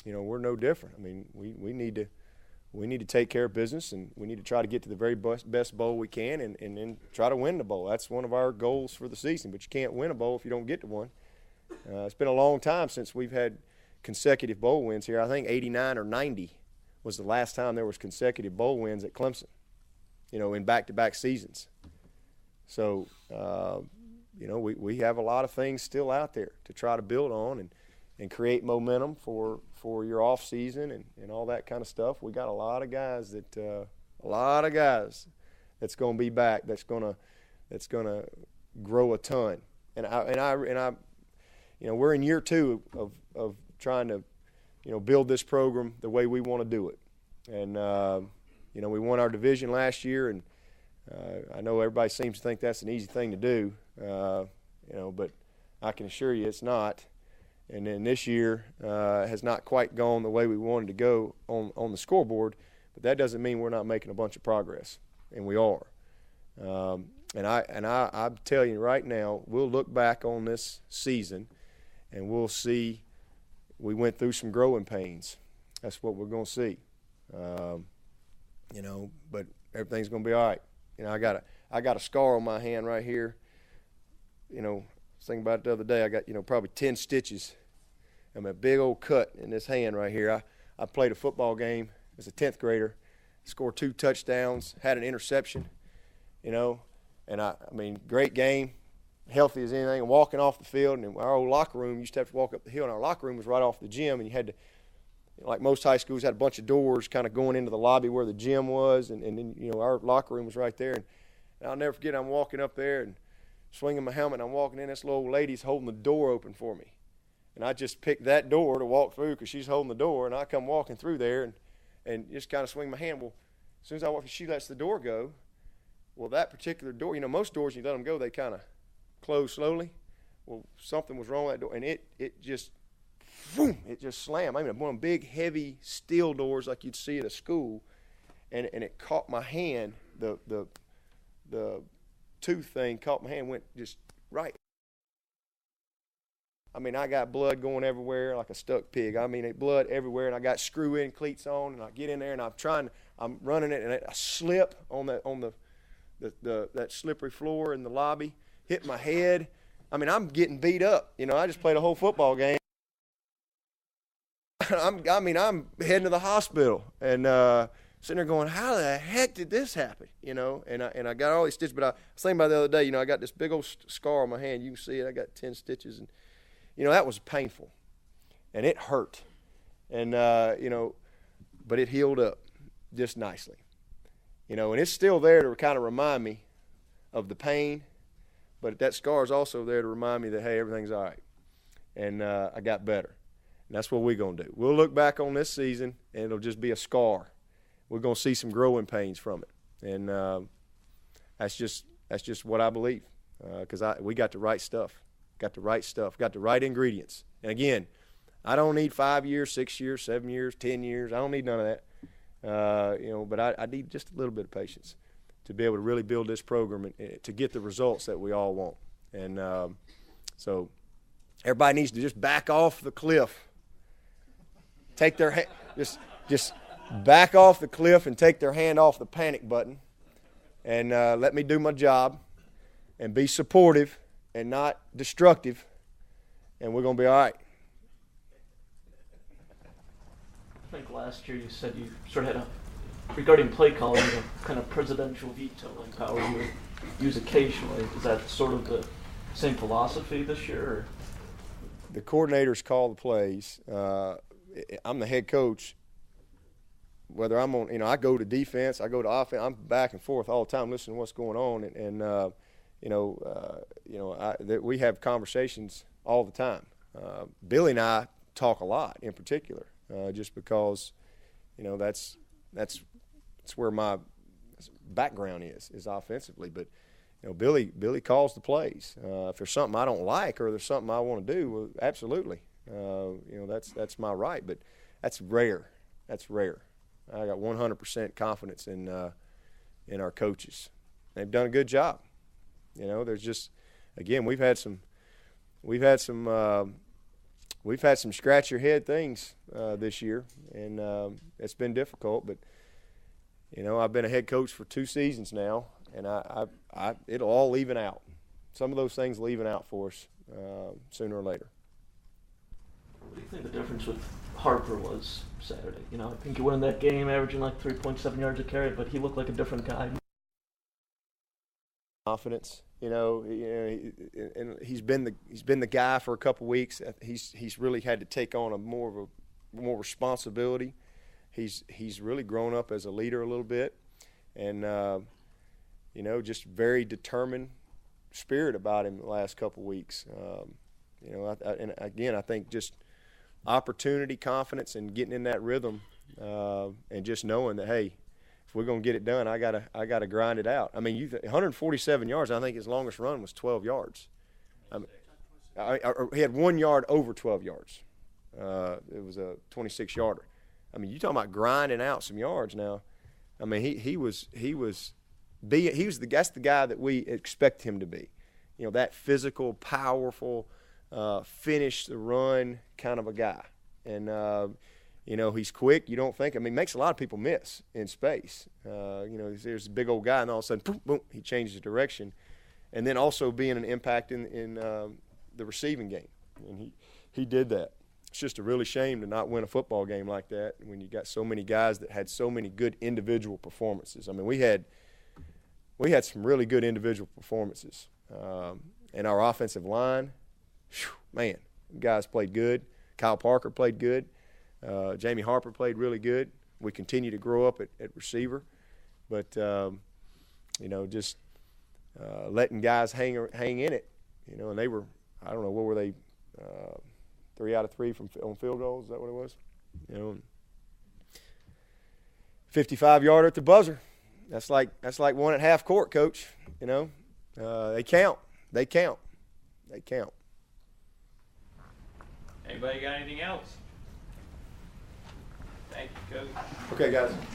we're no different. I mean, we need to take care of business, and we need to try to get to the very best bowl we can and then try to win the bowl. That's one of our goals for the season, but you can't win a bowl if you don't get to one. It's been a long time since we've had consecutive bowl wins here. I think 89 or 90 was the last time there was consecutive bowl wins at Clemson, in back-to-back seasons. So, we have a lot of things still out there to try to build on and create momentum for your off season and all that kind of stuff. We got a lot of guys that's going to be back. That's going to grow a ton. And I we're in year 2 of trying to build this program the way we want to do it. And we won our division last year, and I know everybody seems to think that's an easy thing to do, but I can assure you it's not. And then this year has not quite gone the way we wanted to go on the scoreboard, but that doesn't mean we're not making a bunch of progress, and we are. And I'm telling you right now, we'll look back on this season, and we'll see we went through some growing pains. That's what we're going to see. But everything's going to be all right. I got a scar on my hand right here. I was thinking about it the other day. I got, probably 10 stitches and a big old cut in this hand right here. I played a football game as a 10th grader, scored 2 touchdowns, had an interception, and I mean, great game, healthy as anything, and walking off the field. And in our old locker room, you used to have to walk up the hill, and our locker room was right off the gym, and you had to, like most high schools, had a bunch of doors kind of going into the lobby where the gym was, and then, our locker room was right there. And I'll never forget, I'm walking up there and swinging my helmet, and I'm walking in, this little old lady's holding the door open for me. And I just picked that door to walk through because she's holding the door, and I come walking through there and just kind of swing my hand. Well, as soon as I walk, she lets the door go. Well, that particular door, most doors, you let them go, they kind of close slowly. Well, something was wrong with that door, and it just slammed. I mean, one of them big, heavy steel doors like you'd see at a school, and it caught my hand. The tooth thing caught my hand, went just right. I mean, I got blood going everywhere like a stuck pig. I mean, blood everywhere, and I got screw-in cleats on, and I get in there, and I'm running it, and I slip on that slippery floor in the lobby, hit my head. I mean, I'm getting beat up. I just played a whole football game. I'm heading to the hospital, and sitting there going, how the heck did this happen? And I got all these stitches, but I was thinking about the other day, I got this big old scar on my hand. You can see it. I got 10 stitches, and that was painful, and it hurt, and but it healed up just nicely, and it's still there to kind of remind me of the pain, but that scar is also there to remind me that, hey, everything's all right, and I got better, and that's what we're going to do. We'll look back on this season, and it'll just be a scar. We're going to see some growing pains from it, and that's just what I believe, because we got the right stuff. Got the right ingredients. And again, I don't need 5 years, 6 years, 7 years, 10 years. I don't need none of that. But I need just a little bit of patience to be able to really build this program and to get the results that we all want. And so everybody needs to just back off the cliff. Take their just back off the cliff and take their hand off the panic button, and let me do my job and be supportive and not destructive, and we're going to be all right. I think last year you said you sort of had regarding play calling, a kind of presidential vetoing power you would use occasionally. Is that sort of the same philosophy this year? Or? The coordinators call the plays. I'm the head coach. Whether I'm on, I go to defense, I go to offense. I'm back and forth all the time listening to what's going on, and we have conversations all the time. Billy and I talk a lot, in particular, just because, that's where my background is offensively. But Billy calls the plays. If there's something I don't like or there's something I want to do, well, absolutely, that's my right. But that's rare. I got 100% confidence in our coaches. They've done a good job. There's just, again, we've had some we've had some scratch your head things this year, and it's been difficult. But you know, I've been a head coach for 2 seasons now, and it'll all even out. Some of those things will even out for us sooner or later. What do you think the difference with Harper was Saturday? You know, I think he won that game, averaging like 3.7 yards a carry, but he looked like a different guy. Confidence, and he's been the guy for a couple weeks. He's really had to take on more responsibility. He's really grown up as a leader a little bit, and just very determined spirit about him the last couple weeks. And again, I think just opportunity, confidence, and getting in that rhythm, and just knowing that, hey, if we're going to get it done, I gotta grind it out. I mean, 147 yards. I think his longest run was 12 yards. He had 1 yard over 12 yards. It was a 26-yarder. I mean, you talking about grinding out some yards now. I mean, that's the guy that we expect him to be. You know, that physical, powerful, finish the run kind of a guy. And he's quick. You don't think. I mean, makes a lot of people miss in space. There's a big old guy, and all of a sudden, boom, boom, he changes direction. And then also being an impact in the receiving game. And he did that. It's just a really shame to not win a football game like that when you got so many guys that had so many good individual performances. I mean, we had some really good individual performances. And our offensive line, man, guys played good. Kyle Parker played good. Jamie Harper played really good. We continue to grow up at receiver. But, just letting guys hang in it, and they were, I don't know, what were they, 3 out of 3 on field goals? Is that what it was? 55-yarder at the buzzer. That's like one at half court, Coach. They count. They count. Anybody got anything else? Thank you, Coach. Okay, guys.